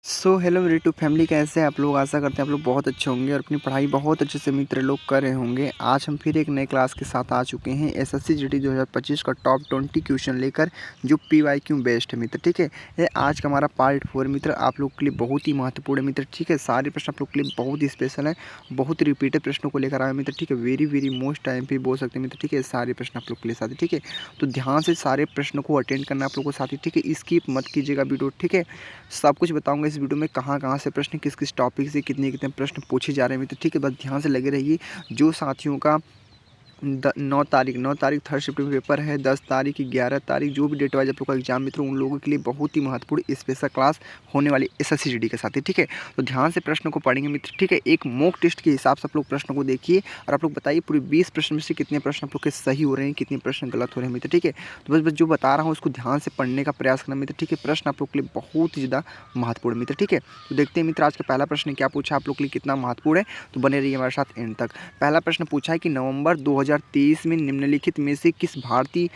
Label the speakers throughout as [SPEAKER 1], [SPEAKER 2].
[SPEAKER 1] So hello मेरी to family, कैसे हैं आप लोग। आशा करते हैं आप लोग बहुत अच्छे होंगे और अपनी पढ़ाई बहुत अच्छे से मित्र लोग कर रहे होंगे। आज हम फिर एक नए क्लास के साथ आ चुके हैं एसएससी जीडी 2025 का टॉप 20 क्वेश्चन लेकर, जो पीवाईक्यू बेस्ड है मित्र। ठीक है, ये आज का हमारा पार्ट 4 मित्र आप लोग के लिए बहुत ही महत्वपूर्ण है मित्र। ठीक है, सारे प्रश्न आप लोग के लिए बहुत ही स्पेशल है, बहुत रिपीटेड प्रश्नों को लेकर आए मित्र। ठीक है, वेरी मोस्ट टाइम पे बोल सकते हैं मित्र। ठीक है, सारे प्रश्न आप लोग के लिए साथ। ठीक है, तो ध्यान से सारे प्रश्नों को अटेंड करना आप लोग को साथ ही। ठीक है, स्किप मत कीजिएगा वीडियो। ठीक है, सब कुछ बताऊंगा इस वीडियो में, कहाँ कहाँ से प्रश्न, किस किस टॉपिक से कितने कितने प्रश्न पूछे जा रहे हैं मित्र। ठीक है, बस ध्यान से लगे रहिए। जो साथियों का 9 तारीख थर्ड शिफ्ट में पेपर है, 10 तारीख 11 तारीख जो भी डेट वाइज आप लोग का एग्जाम मित्र, उन लोगों के लिए बहुत ही महत्वपूर्ण स्पेशल क्लास होने वाली एसएससी जीडी के साथ ही। ठीक है, तो ध्यान से प्रश्नों को पढ़ेंगे मित्र। ठीक है, एक मॉक टेस्ट के हिसाब से आप लोग प्रश्नों को देखिए और आप लोग बताइए पूरे 20 प्रश्न में से कितने प्रश्न आप लोग के सही हो रहे हैं, कितने प्रश्न गलत हो रहे हैं मित्र। ठीक है, तो बस जो बता रहा हूँ उसको ध्यान से पढ़ने का प्रयास करना मित्र। ठीक है, प्रश्न आप लोग के लिए बहुत ही ज़्यादा महत्वपूर्ण मित्र। ठीक है, तो देखते हैं मित्र आज का पहला प्रश्न क्या पूछा आप लोग के लिए, कितना महत्वपूर्ण है, तो बने रहिए हमारे साथ एंड तक। पहला प्रश्न पूछा है कि नवंबर 2023 में निम्नलिखित में से किस भारतीय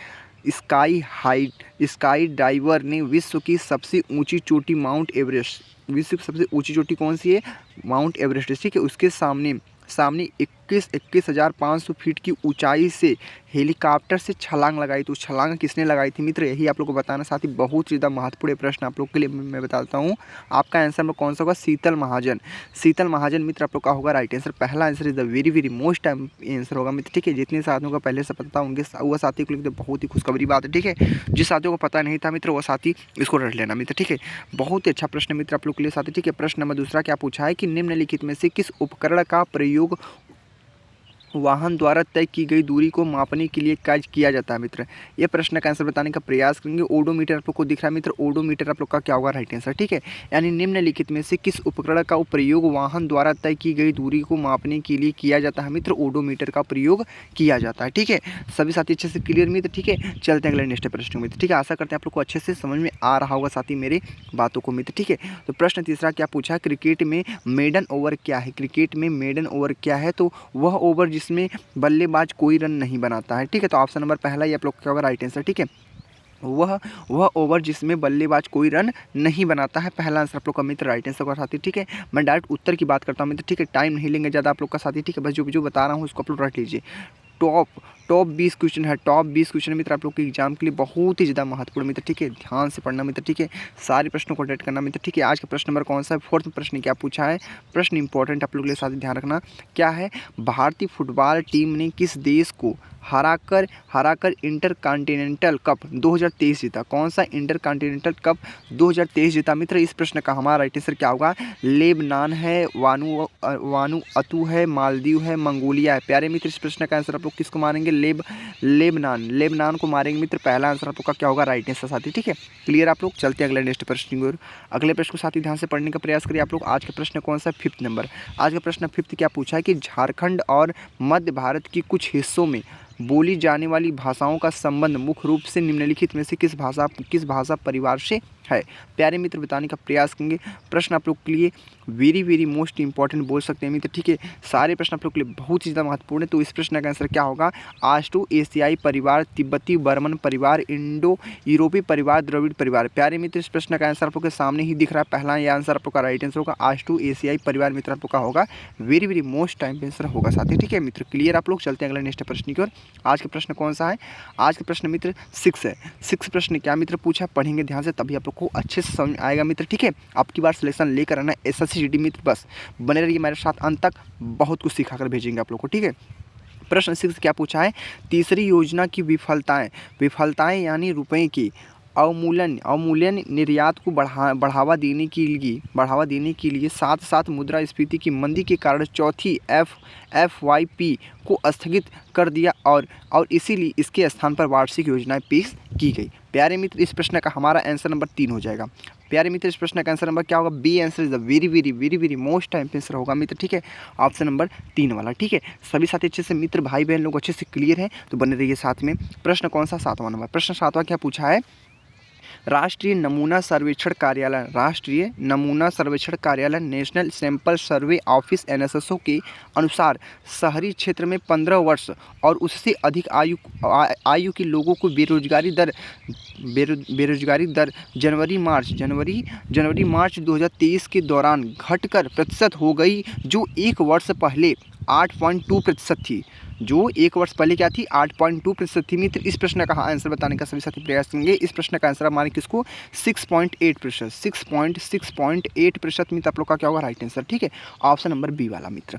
[SPEAKER 1] स्काई डाइवर ने विश्व की सबसे ऊंची चोटी माउंट एवरेस्ट, विश्व की सबसे ऊंची चोटी कौन सी है, माउंट एवरेस्ट। ठीक है, उसके सामने सामने 21,500 फीट की ऊंचाई से हेलीकॉप्टर से छलांग लगाई। तो छलांग किसने लगाई थी मित्र, यही आप लोग को बताना साथ ही। बहुत ज़्यादा महत्वपूर्ण प्रश्न आप लोग के लिए मैं बताता हूँ। आपका आंसर में कौन सा होगा, शीतल महाजन। शीतल महाजन मित्र आप लोग का होगा राइट आंसर। पहला answer is the very most time answer होगा मित्र। ठीक है, जितने साथियों को पहले से पता था उनके वह साथी के लिए तो बहुत ही खुशखबरी बात है। ठीक है, जिस साथियों को पता नहीं था मित्र, वह साथी इसको रट लेना मित्र। ठीक है, बहुत ही अच्छा प्रश्न मित्र आप लोग के लिए साथी। ठीक है, प्रश्न नंबर दूसरा क्या पूछा है कि निम्नलिखित में से किस उपकरण का प्रयोग वाहन द्वारा तय की गई दूरी को मापने के लिए किया जाता है मित्र। ये प्रश्न का आंसर बताने का प्रयास करेंगे। ओडोमीटर आप लोग को दिख रहा है मित्र, ओडोमीटर आप लोग का क्या होगा राइट आंसर। ठीक है, यानी निम्नलिखित में से किस उपकरण का प्रयोग वाहन द्वारा तय की गई दूरी को मापने के लिए किया जाता है मित्र, ओडोमीटर का प्रयोग किया जाता है। ठीक है, सभी साथी अच्छे से क्लियर मित्र। ठीक है, चलते हैं अगले नेक्स्ट प्रश्न मित्र। ठीक है, आशा करते हैं आप लोग को अच्छे से समझ में आ रहा होगा साथी मेरे बातों को मित्र। ठीक है, तो प्रश्न तीसरा क्या पूछा है, क्रिकेट में मेडन ओवर क्या है, क्रिकेट में मेडन ओवर क्या है, तो वह ओवर जिसमें बल्लेबाज कोई रन नहीं बनाता है। ठीक है, तो ऑप्शन नंबर पहला ही आप लोग क्या होगा राइट आंसर। ठीक है, वह ओवर जिसमें बल्लेबाज कोई रन नहीं बनाता है, पहला आंसर आप लोग का मित्र राइट आंसर का साथी। ठीक है, मैं डायरेक्ट उत्तर की बात करता हूँ मित्र। ठीक है, टाइम नहीं लेंगे ज़्यादा आप लोग का साथी। ठीक है, बस जो बता रहा हूँ उसको आप लोग रख लीजिए। टॉप टॉप 20 क्वेश्चन है, टॉप 20 क्वेश्चन मित्र आप लोग के एग्जाम के लिए बहुत ही ज़्यादा महत्वपूर्ण मित्र। ठीक है, ध्यान से पढ़ना मित्र। ठीक है, सारे प्रश्नों को अटेंड करना मित्र। ठीक है, आज का प्रश्न नंबर कौन सा है, फोर्थ प्रश्न क्या पूछा है, प्रश्न इंपॉर्टेंट आप लोग के लिए साथ ध्यान रखना। क्या है, भारतीय फुटबॉल टीम ने किस देश को हराकर इंटरकॉन्टिनेंटल कप 2023 जीता, कौन सा इंटरकॉन्टिनेंटल कप 2023 जीता मित्र। इस प्रश्न का हमारा राइट आंसर क्या होगा, लेबनान है, वानुअतु है, मालदीव है, मंगोलिया है। प्यारे मित्र, इस प्रश्न का आंसर आप लोग किसको मारेंगे, लेबनान को मारेंगे मित्र। पहला आंसर आप लोग का क्या होगा राइट आंसर साथी। ठीक है, क्लियर आप लोग। चलते हैं अगले नेक्स्ट प्रश्न की ओर। अगले प्रश्न को साथी ध्यान से पढ़ने का प्रयास करिए आप लोग। आज का प्रश्न कौन सा, फिफ्थ नंबर। आज का प्रश्न फिफ्थ क्या पूछा है कि झारखंड और मध्य भारत की कुछ हिस्सों में बोली जाने वाली भाषाओं का संबंध मुख्य रूप से निम्नलिखित में से किस भाषा परिवार से है। प्यारे मित्र, बताने का प्रयास करेंगे। प्रश्न आप लोग के लिए वेरी मोस्ट इंपॉर्टेंट बोल सकते हैं मित्र। ठीक है, सारे प्रश्न आप लोग के लिए बहुत ही ज़्यादा महत्वपूर्ण है। तो इस प्रश्न का आंसर क्या होगा, ऑस्ट्रो एशियाई परिवार, तिब्बती बर्मन परिवार, इंडो यूरोपीय परिवार, द्रविड़ परिवार। प्यारे मित्र, इस प्रश्न का आंसर आप लोग के सामने ही दिख रहा है। पहला ये आंसर आप लोग का राइट आंसर होगा, ऑस्ट्रो एशियाई परिवार मित्र आप लोग का होगा वेरी मोस्ट टाइम आंसर होगा साथी। ठीक है मित्र, क्लियर आप लोग। चलते हैं अगले नेक्स्ट प्रश्न की ओर। आज का प्रश्न कौन सा है, आज का प्रश्न मित्र 6 है। 6 प्रश्न क्या मित्र पूछा, पढ़ेंगे ध्यान से तभी आप लोग को अच्छे से समझ आएगा मित्र। ठीक है, आपकी बार सिलेक्शन लेकर आना एसएससी जीडी मित्र, बस बने रहिए मेरे साथ अंत तक, बहुत कुछ सिखाकर भेजेंगे आप लोग को। ठीक है, प्रश्न 6 क्या पूछा है, तीसरी योजना की विफलताएं यानी रुपए की अवमूल्यन निर्यात को बढ़ावा देने के लिए साथ साथ मुद्रास्फीति की मंदी के कारण चौथी FYP को स्थगित कर दिया और इसीलिए इसके स्थान पर वार्षिक योजनाएं पेश की गई। प्यारे मित्र, इस प्रश्न का हमारा आंसर नंबर 3 हो जाएगा। प्यारे मित्र, इस प्रश्न का आंसर नंबर क्या होगा, B answer is the very most time answer होगा मित्र। ठीक है, ऑप्शन नंबर 3 वाला। ठीक है, सभी साथी अच्छे से मित्र भाई बहन लोग अच्छे से क्लियर हैं, तो बने रहिए साथ में। प्रश्न कौन सा, 7वां नंबर। प्रश्न 7वां क्या पूछा है, राष्ट्रीय नमूना सर्वेक्षण कार्यालय, राष्ट्रीय नमूना सर्वेक्षण कार्यालय national sample survey office NSSO के अनुसार शहरी क्षेत्र में 15 वर्ष और उससे अधिक आयु के लोगों को बेरोजगारी दर जनवरी मार्च 2023 के दौरान घटकर प्रतिशत हो गई, जो एक वर्ष पहले 8.2% थी। जो एक वर्ष पहले क्या थी? 8.2% थी। मित्र, इस प्रश्न का आंसर बताने का सभी साथी प्रयास करेंगे। इस प्रश्न का आंसर हमारे किसको? 6.8%, 6.8% मित्र आप लोग का क्या होगा? Right answer. ठीक है, ऑप्शन नंबर बी वाला मित्र।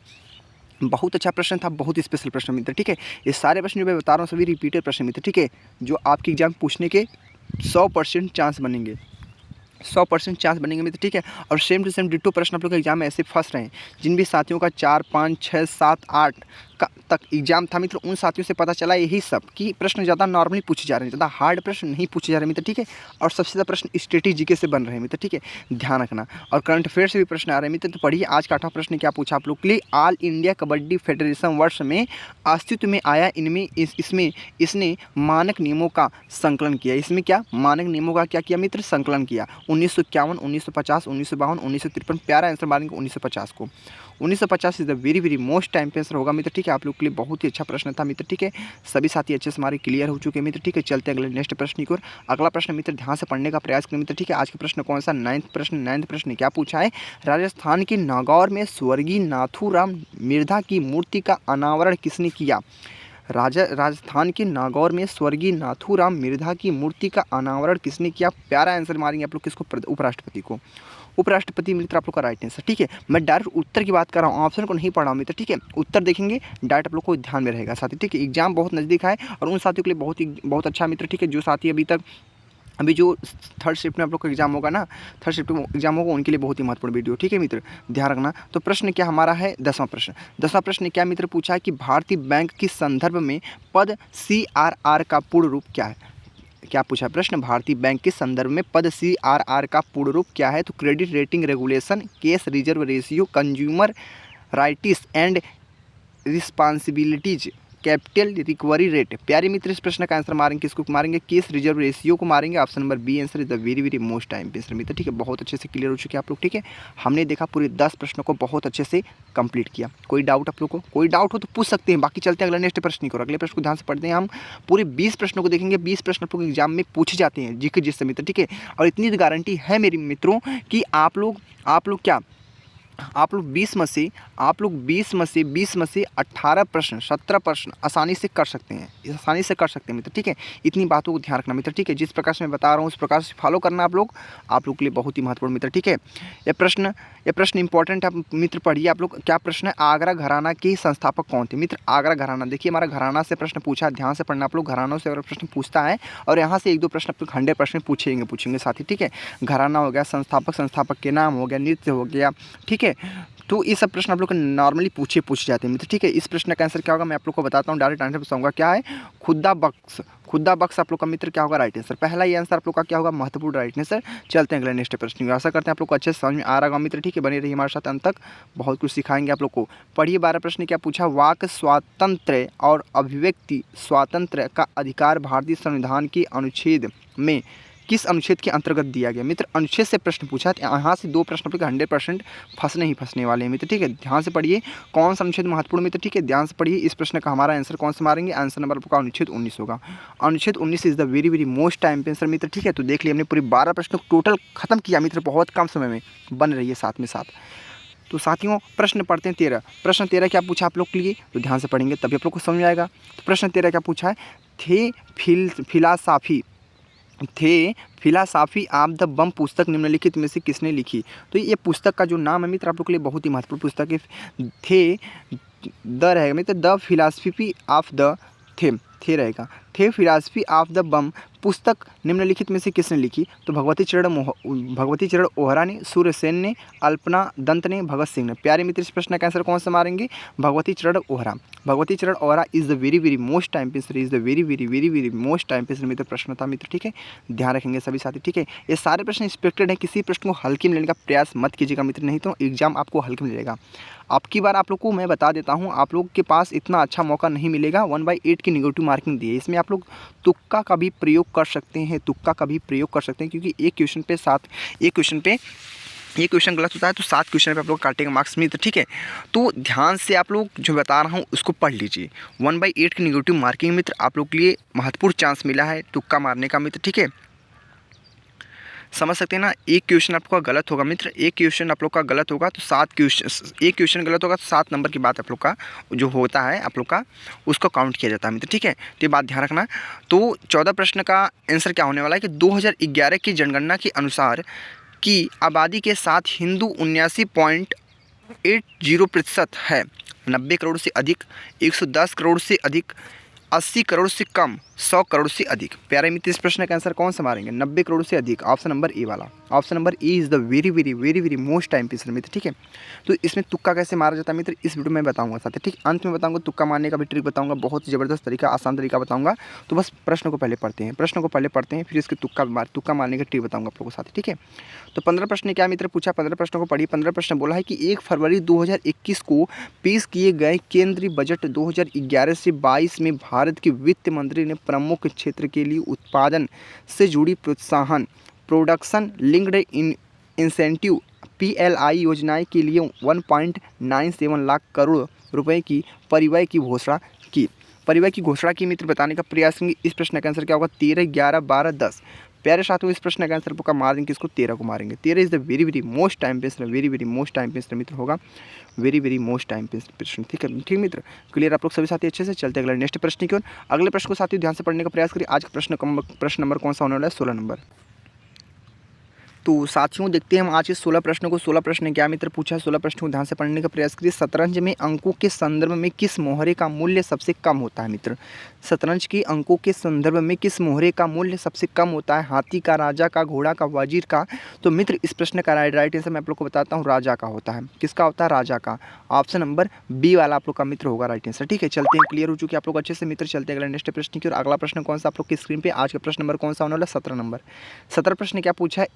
[SPEAKER 1] बहुत अच्छा प्रश्न था, बहुत स्पेशल प्रश्न मित्र। ठीक है, ये सारे प्रश्न जो मैं बता रहा हूँ सभी रिपीटेड प्रश्न मित्र। ठीक है, जो आपके एग्जाम पूछने के 100% चांस बनेंगे, 100% चांस बनेंगे मित्र। ठीक है, और सेम टू सेम डिट्टो प्रश्न आप लोग के एग्जाम में ऐसे फंस रहे हैं। जिन भी साथियों का 4, 5, 6, 7, 8 तक एग्जाम था मित्र, उन साथियों से पता चला यही सब कि प्रश्न ज़्यादा नॉर्मली पूछे जा रहे हैं, ज़्यादा हार्ड प्रश्न नहीं पूछे जा रहे मित्र। ठीक है, और सबसे ज़्यादा प्रश्न स्ट्रेटेजी जीके से बन रहे हैं मित्र। ठीक है, ध्यान रखना। और करंट अफेयर से भी प्रश्न आ रहे हैं मित्र। तो पढ़िए आज का 8वां प्रश्न क्या पूछा आप लोग के लिए। ऑल इंडिया कबड्डी फेडरेशन वर्ष में अस्तित्व में आया, इसने मानक नियमों का संकलन किया। इसमें क्या मानक नियमों का क्या किया मित्र? संकलन किया। 1951, 1950, 1952, 1953। प्यारा आंसर मारेंगे 1950 को। 1950 is the very most time पे आंसर होगा मित्र। ठीक है, आप लोग के लिए बहुत ही अच्छा प्रश्न था मित्र। ठीक है, सभी साथी अच्छे से हमारे क्लियर हो चुके हैं मित्र। ठीक है, चलते हैं अगले नेक्स्ट प्रश्न की ओर। अगला प्रश्न मित्र ध्यान से पढ़ने का प्रयास करें मित्र। ठीक है, आज का प्रश्न कौन सा? 9वां प्रश्न क्या पूछा है? राजस्थान के नागौर में स्वर्गीय नाथूराम मिर्धा की मूर्ति का अनावरण किसने किया? राजस्थान के नागौर में स्वर्गीय नाथूराम मिर्धा की मूर्ति का अनावरण किसने किया? प्यारा आंसर मारेंगे आप लोग किसको? उपराष्ट्रपति को। उपराष्ट्रपति मित्र आप लोग का राइट आंसर। ठीक है, मैं डायरेक्ट उत्तर की बात कर रहा हूँ, ऑप्शन को नहीं पढ़ा हूँ मित्र। ठीक है, उत्तर देखेंगे डायरेक्ट आप लोग को ध्यान में रहेगा साथी। ठीक है, एग्जाम बहुत नज़दीक है और उन साथियों के लिए बहुत अच्छा मित्र। ठीक है, जो साथी अभी जो 3rd शिफ्ट में आप लोग का एग्जाम होगा ना, 3rd शिफ्ट में एग्जाम होगा, उनके लिए बहुत ही महत्वपूर्ण वीडियो। ठीक है मित्र, ध्यान रखना। तो प्रश्न क्या हमारा है? 10वां प्रश्न क्या मित्र पूछा है कि भारतीय बैंक के संदर्भ में पद CRR का पूर्ण रूप क्या है? क्या पूछा प्रश्न? भारतीय बैंक के संदर्भ में पद CRR का पूर्ण रूप क्या है? तो credit rating regulation, case reserve ratio, consumer rights and responsibilities, capital recovery rate. प्यारे मित्र, इस प्रश्न का आंसर मारेंगे किसको? मारेंगे केस रिजर्व रेशियो को मारेंगे। Option number B answer is the very most time पे आंसर मित्र। ठीक है, बहुत अच्छे से क्लियर हो चुके हैं आप लोग। ठीक है, हमने देखा पूरे 10 प्रश्नों को बहुत अच्छे से कंप्लीट किया। कोई डाउट आप लोग को? कोई डाउट हो तो पूछ सकते हैं, बाकी चलते हैं अगले नेक्स्ट प्रश्न की ओर। अगले प्रश्न को ध्यान से पढ़ते हैं। हम पूरे 20 प्रश्नों को देखेंगे। 20 प्रश्न आप लोग एग्जाम में पूछे जाते हैं जीके जिससे मित्र। ठीक है, और इतनी गारंटी है मेरे मित्रों कि आप लोग 20 में से 18 प्रश्न 17 प्रश्न आसानी से कर सकते हैं, मित्र। ठीक है, इतनी बातों को ध्यान रखना मित्र। ठीक है, जिस प्रकार से मैं बता रहा हूँ उस प्रकार से फॉलो करना आप लोग के लिए बहुत ही महत्वपूर्ण मित्र। ठीक है, ये प्रश्न इंपॉर्टेंट है मित्र, पढ़िए आप लोग। क्या प्रश्न है? आगरा घराना के संस्थापक कौन थे मित्र? आगरा घराना, देखिए हमारा घराना से प्रश्न पूछा, ध्यान से पढ़ना आप लोग। घरानों से अगर प्रश्न पूछता है और यहाँ से 1-2 प्रश्न आप लोग 100 प्रश्न पूछेंगे साथी। ठीक है, घराना हो गया, संस्थापक के नाम हो गया, नृत्य हो गया। ठीक है, तो ये सब प्रश्न आप लोग को नॉर्मली पूछे जाते हैं मित्र। ठीक है, इस प्रश्न का आंसर क्या होगा मैं आप लोग को बताता हूँ, डायरेक्ट आंसर बताऊंगा। क्या है? खुदा बख्श आप लोग का मित्र क्या होगा? Right answer. पहला ये आंसर आप लोग का क्या होगा? महत्वपूर्ण राइट आंसर। चलते हैं अगले नेक्स्ट प्रश्न की। आशा करते हैं आप लोग को अच्छे से समझ में आ रहा होगा मित्र। ठीक है, बने रहिए हमारे साथ अंत तक, बहुत कुछ सिखाएंगे आप लोग को। पढ़िए 12 प्रश्न क्या पूछा? वाक स्वातंत्र्य और अभिव्यक्ति स्वातंत्र्य का अधिकार भारतीय संविधान के अनुच्छेद में किस अनुच्छेद के अंतर्गत दिया गया मित्र? अनुच्छेद से प्रश्न पूछा, तो यहाँ से 2 प्रश्न पर 100% फंसने वाले हैं मित्र। ठीक है, ध्यान से पढ़िए कौन सा अनुच्छेद महत्वपूर्ण मित्र। ठीक है, ध्यान से पढ़िए। इस प्रश्न का हमारा आंसर कौन सा मारेंगे? आंसर नंबर आपका अनुच्छेद 19 होगा। अनुच्छेद 19 is the very most time पे आंसर मित्र। ठीक है, तो देख लिया हमने पूरे 12 प्रश्नों को टोटल खत्म किया मित्र, बहुत कम समय में। बन रही है साथ में साथ। तो साथियों प्रश्न पढ़ते हैं 13। प्रश्न 13 क्या पूछा आप लोग के लिए? तो ध्यान से पढ़ेंगे तभी आप लोग को समझ में आएगा। तो प्रश्न 13 क्या पूछा है? फिलासाफी ऑफ द बम पुस्तक निम्नलिखित में से किसने लिखी? तो ये पुस्तक का जो नाम है मित्र आप लोग के लिए बहुत ही महत्वपूर्ण पुस्तक है। रहेगा मित्र, द फिलासफी ऑफ द थे रहेगा। फिलासफी ऑफ द बम पुस्तक निम्नलिखित में से किसने लिखी? तो भगवती चरण ओहरा ने, सूर्यसेन ने, अल्पना दंत ने, भगत सिंह ने। प्यारे मित्र, इस प्रश्न का आंसर कौन सा मारेंगे? Bhagwati Charan Vohra is the very most time pincer, is the very most time pincer मित्र प्रश्न था मित्र। ठीक है, ध्यान रखेंगे सभी साथी। ठीक है, ये सारे प्रश्न एक्सपेक्टेड है, किसी प्रश्न को हल्के में लेने का प्रयास मत कीजिएगा मित्र, नहीं तो एग्जाम आपको हल्के में मिलेगा। अब की बार आप लोग को मैं बता देता हूँ, आप लोग के पास इतना अच्छा मौका नहीं मिलेगा। 1/8 की नेगेटिव मार्किंग दी है, इसमें आप लोग तुक्का का भी प्रयोग कर सकते हैं, तुक्का का भी प्रयोग कर सकते हैं, क्योंकि एक क्वेश्चन गलत होता है तो 7 क्वेश्चन पे आप लोग काटेंगे मार्क्स मित्र, ठीक है। तो ध्यान से आप लोग जो बता रहा हूँ उसको पढ़ लीजिए। 1/8 की निगेटिव मार्किंग मित्र आप लोग के लिए महत्वपूर्ण चांस मिला है तुक्का मारने का मित्र, ठीक है। समझ सकते हैं ना। एक क्वेश्चन आपका गलत होगा मित्र, एक क्वेश्चन आप लोग का गलत होगा तो 1 क्वेश्चन गलत होगा तो 7 नंबर की बात आप लोग का जो होता है आप लोग का उसको काउंट किया जाता है मित्र, ठीक है। तो ये बात ध्यान रखना। तो 14 प्रश्न का आंसर क्या होने वाला है कि 2011 की जनगणना के अनुसार की आबादी के साथ हिंदू 79.80% है। 90 करोड़ से अधिक, 110 करोड़ से अधिक, 80 करोड़ से कम, 100 करोड़ से अधिक। प्यारे मित्र इस प्रश्न का आंसर कौन सा मारेंगे? 90 करोड़ से अधिक, ऑप्शन नंबर ए वाला। Option number A is the very very very very most time pincer मित्र, ठीक है। तो इसमें तुक्का कैसे मारा जाता है मित्र इस वीडियो में बताऊंगा साथ ही, ठीक। अंत में बताऊंगा तुक्का मारने का भी ट्रिक बताऊंगा, बहुत ही ज़बरदस्त तरीका, आसान तरीका बताऊंगा। तो बस प्रश्न को पहले पढ़ते हैं, फिर इसके तुक्का मारने का ट्रिक बताऊंगा आप लोगों को साथ ही, ठीक है। तो 15 प्रश्न क्या मित्र पूछा, 15 प्रश्नों को पढ़िए। 15 प्रश्न बोला है कि 1 फरवरी 2021 को पेश किए गए केंद्रीय बजट 2011 से 22 में भारत के वित्त मंत्री ने प्रमुख क्षेत्र के लिए उत्पादन से जुड़ी प्रोत्साहन प्रोडक्शन लिंक्ड इंसेंटिव PLI योजनाएं के लिए 1.97 लाख करोड़ रुपए की परिव्यय की घोषणा की। परिव्यय की घोषणा की मित्र बताने का प्रयास करेंगे। इस प्रश्न का आंसर क्या होगा? 13, 11, 12, 10। प्यारे साथियों इस प्रश्न का आंसर का मारेंगे किसको? 13 को मारेंगे। 13 is the very very most time pincer, very very most time pincer मित्र होगा, वेरी वेरी मोस्ट टाइम प्रश्न, ठीक है। ठीक मित्र, क्लियर आप लोग सभी साथी अच्छे से चलते अगले नेक्स्ट प्रश्न की ओर। अगले प्रश्न को साथियों ध्यान से पढ़ने का प्रयास करिए। आज का प्रश्न नंबर कौन सा होने वाला है? 16 नंबर। तो साथियों देखते हैं हम आज के 16 प्रश्नों को। 16 प्रश्न क्या मित्र पूछा है, 16 प्रश्नों को ध्यान से पढ़ने का प्रयास करिए। शतरंज में अंकों के संदर्भ में किस मोहरे का मूल्य सबसे कम होता है मित्र? शतरंज के अंकों के संदर्भ में किस मोहरे का मूल्य सबसे कम होता है? हाथी का, राजा का, घोड़ा का, वजीर का? तो मित्र इस प्रश्न का राइट आंसर मैं आप लोग को बताता हूँ, राजा का होता है। किसका होता है? राजा का। ऑप्शन नंबर बी वाला आप लोग का मित्र होगा राइट आंसर, ठीक है। चलते हैं, क्लियर हो चुके आप लोग अच्छे से मित्र। चलते हैं अगला नेक्स्ट प्रश्न की और। अगला प्रश्न कौन सा आप लोग की स्क्रीन पे आज का प्रश्न नंबर कौन सा होने वाला? 17 नंबर। 17 प्रश्न क्या पूछा है?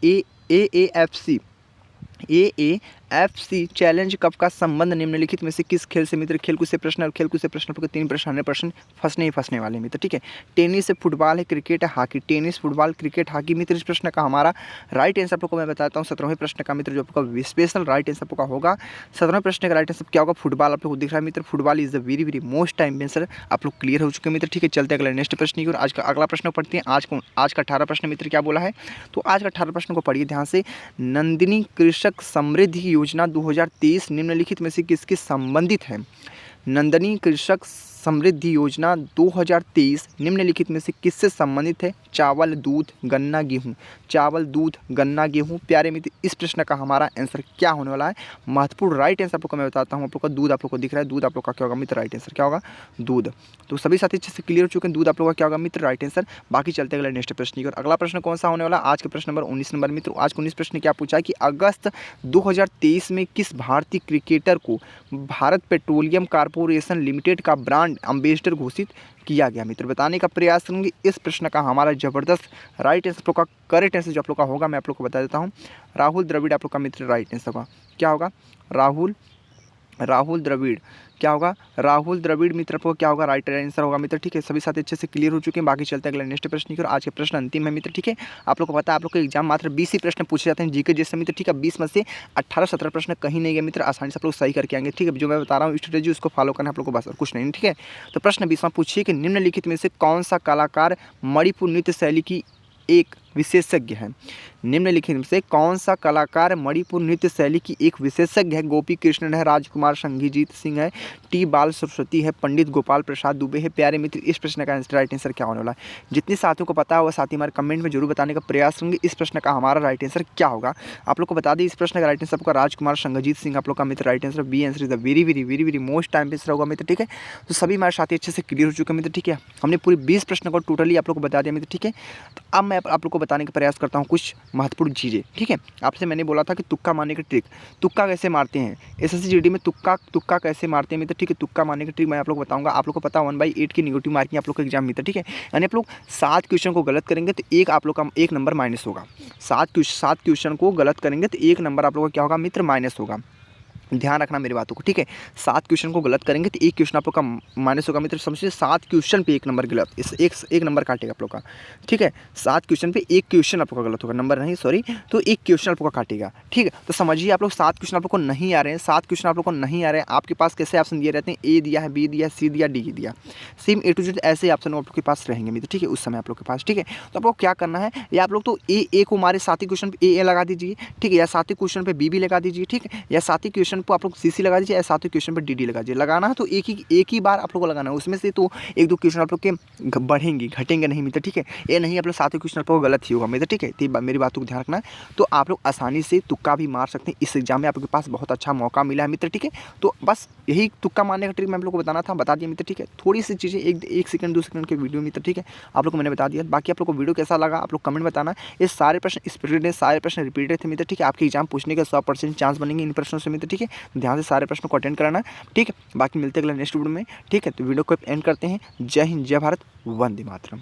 [SPEAKER 1] AAFC चैलेंज कप का संबंध निम्नलिखित में से किस खेल से मित्र? खेलकूद से प्रश्न और खेलकूद से प्रश्न पर 3 प्रश्न 100% फंसने ही फंसने वाले मित्र, ठीक है। टेनिस है, फुटबॉल है, क्रिकेट है, hockey. Tennis, football, cricket, hockey मित्र इस प्रश्न का हमारा राइट आंसर आपको मैं बताता हूँ। 17वें प्रश्न का मित्र जो आपका स्पेशल राइट आंसर आपका होगा। 17वें प्रश्न का राइट आंसर क्या होगा? फुटबॉल आप लोग को दिख रहा है मित्र। Football is the very very most time answer आप लोग क्लियर हो चुके हैं मित्र, ठीक है। चलते अगला नेक्स्ट प्रश्न की ओर। आज का अगला प्रश्न पढ़ते हैं। आज का 18 प्रश्न मित्र क्या बोला है? तो आज का 18 प्रश्न को पढ़िए ध्यान से। नंदिनी कृषक समृद्धि योजना 2023 निम्नलिखित में से किसके संबंधित है? नंदिनी कृषक समृद्धि योजना 2023 निम्नलिखित में से किससे संबंधित है? चावल, दूध, गन्ना, गेहूँ। चावल, दूध, गन्ना, गेहूँ। प्यारे मित्र इस प्रश्न का हमारा आंसर क्या होने वाला है? महत्वपूर्ण राइट आंसर आप लोग को मैं बताता हूँ। आप लोग का दूध आप लोग को दिख रहा है, दूध आप लोग का क्या होगा मित्र? राइट आंसर क्या होगा? दूध। तो सभी साथी अच्छे से क्लियर हो चुके हैं, दूध आप लोग का क्या होगा मित्र? Right answer. बाकी चलते अगले नेक्स्ट प्रश्न की ओर। अगला प्रश्न कौन सा होने वाला? आज के प्रश्न नंबर 19 नंबर मित्र। आज 19 प्रश्न क्या पूछा है कि अगस्त 2023 में किस भारतीय क्रिकेटर को भारत पेट्रोलियम कॉर्पोरेशन लिमिटेड का ब्रांड एम्बेसडर घोषित किया गया मित्र? बताने का प्रयास करेंगे। इस प्रश्न का हमारा जबरदस्त राइट आंसर का करेक्ट आंसर जो आप लोग का होगा मैं आप लोग को बता देता हूँ। राहुल द्रविड़ आप लोग का मित्र राइट आंसर का क्या होगा? राहुल द्रविड़ क्या होगा? राहुल द्रविड़ मित्र को क्या होगा? राइट आंसर होगा मित्र, ठीक है। सभी साथी अच्छे से क्लियर हो चुके हैं। बाकी चलते हैं अगले नेक्स्ट प्रश्न की ओर। आज के प्रश्न अंतिम है मित्र, ठीक है। आप लोग को पता है आप लोग का एग्जाम मात्र 20 ही प्रश्न पूछे जाते हैं जीके जैसे मित्र, ठीक है। 20 में से 18-17 प्रश्न कहीं नहीं गए मित्र, आसानी से आप लोग सही करके आएंगे, ठीक है। जो मैं बता रहा हूँ स्ट्रेटेजी उसको फॉलो करना आप लोग को बस और कुछ नहीं, ठीक है। तो प्रश्न 20वां पूछिए कि निम्नलिखित में से कौन सा कलाकार मणिपुर नृत्य शैली की एक विशेषज्ञ है? निम्नलिखित में से कौन सा कलाकार मणिपुर नृत्य शैली की एक विशेषज्ञ है? गोपी कृष्णन है, राजकुमार संगीजीत सिंह है, टी बाल सरस्वती है, पंडित गोपाल प्रसाद दुबे है। प्यारे मित्र इस प्रश्न का राइट आंसर क्या होने वाला है? जितने साथियों को पता है वह साथी हमारे कमेंट में जरूर बताने का प्रयास करेंगे इस प्रश्न का हमारा राइट आंसर क्या होगा। आप लोग को बता दें इस प्रश्न का राइट आंसर आपका राजकुमार संगीजीत सिंह आप लोग का मित्र right answer. B answer is the very very very very most time answer होगा मित्र, ठीक है। तो सभी हमारे साथी अच्छे से क्लियर हो चुके हैं मित्र, ठीक है। हमने पूरी 20 प्रश्न को टोटली आप लोग को बता दिया मित्र, ठीक है। तो अब मैं आप लोग को बताने का प्रयास करता हूँ कुछ महत्वपूर्ण चीज़ें, ठीक है। आपसे मैंने बोला था कि तुक्का मारने की ट्रिक, तुक्का कैसे मारते हैं एसएससी जीडी में, तुक्का कैसे मारते हैं मित्र, ठीक है। तुक्का मारने की ट्रिक मैं आप लोग बताऊंगा। आप लोग को पता 1/8 की निगेटिव मार्किंग आप लोग का एग्जाम मित्र, ठीक है। यानी आप लोग 7 क्वेश्चन को गलत करेंगे तो एक आप लोग का 1 नंबर माइनस होगा। 7 क्वेश्चन को गलत करेंगे तो 1 नंबर आप लोग का क्या होगा मित्र? माइनस होगा। ध्यान रखना मेरी बातों को, ठीक है। 7 क्वेश्चन को गलत करेंगे तो एक क्वेश्चन आप लोग का माइनस होगा मित्र, समझिए 7 क्वेश्चन पे 1 नंबर गलत, इस एक नंबर काटेगा आप लोग का, ठीक है। 7 क्वेश्चन पे 1 क्वेश्चन आप लोग का गलत होगा, नंबर नहीं सॉरी, तो 1 क्वेश्चन आप लोग का काटेगा, ठीक है। तो समझिए आप लोग 7 क्वेश्चन आप लोग को नहीं आ रहे हैं, 7 क्वेश्चन आप लोग को नहीं आ रहे हैं, आपके पास कैसे ऑप्शन दिए रहते हैं, ए दिया है, बी दिया, सी दिया, डी दिया, सेम ए टू जेड ऐसे ऑप्शन आप लोग के पास रहेंगे मित्र, ठीक है, उस समय आप लोग के पास, ठीक है। तो आप लोग क्या करना है, या आप लोग तो ए को मारे 7 ही क्वेश्चन पे ए लगा दीजिए, ठीक है, या 7 ही क्वेश्चन पे बी लगा दीजिए, ठीक है, या 7 ही क्वेश्चन पर आप लोग सी लगा दीजिए, या 7 ही क्वेश्चन पर डी लगा दीजिए। लगाना है तो एक ही बार आप लोग को लगाना है, उसमें से तो 1-2 क्वेश्चन आप लोग के बढ़ेंगे, घटेंगे नहीं मित्र, ठीक है। ये नहीं आप लोग 7 क्वेश्चन आप लोग को गलत ही होगा मित्र, ठीक है। तो मेरी बातों को ध्यान रखना है, तो आप लोग आसानी से तुक्का भी मार सकते हैं, इस एग्जाम में आपके पास बहुत अच्छा मौका मिला है मित्र, ठीक है। तो बस यही तुक्का मारने का ट्रिक मैं आप लोग को बताना था, बता दिया मित्र, ठीक है। थोड़ी सी चीज़ें एक सेकंड 2 सेकंड के वीडियो मित्र, ठीक है, आप लोग को मैंने बता दिया। बाकी आप लोग को वीडियो कैसा लगा आप लोग कमेंट बताना। ये सारे प्रश्न सारे प्रश्न रिपीटेड थे मित्र, ठीक है। आपके एग्जाम पूछने का 100% चांस बनेंगे इन प्रश्नों से मित्र, ठीक है। ध्यान से सारे प्रश्नों को अटेंड कराना, ठीक है। बाकी मिलते हैं अगले नेक्स्ट वीडियो में, ठीक है। तो वीडियो को एंड करते हैं। जय हिंद, जय भारत, वंदे मातरम।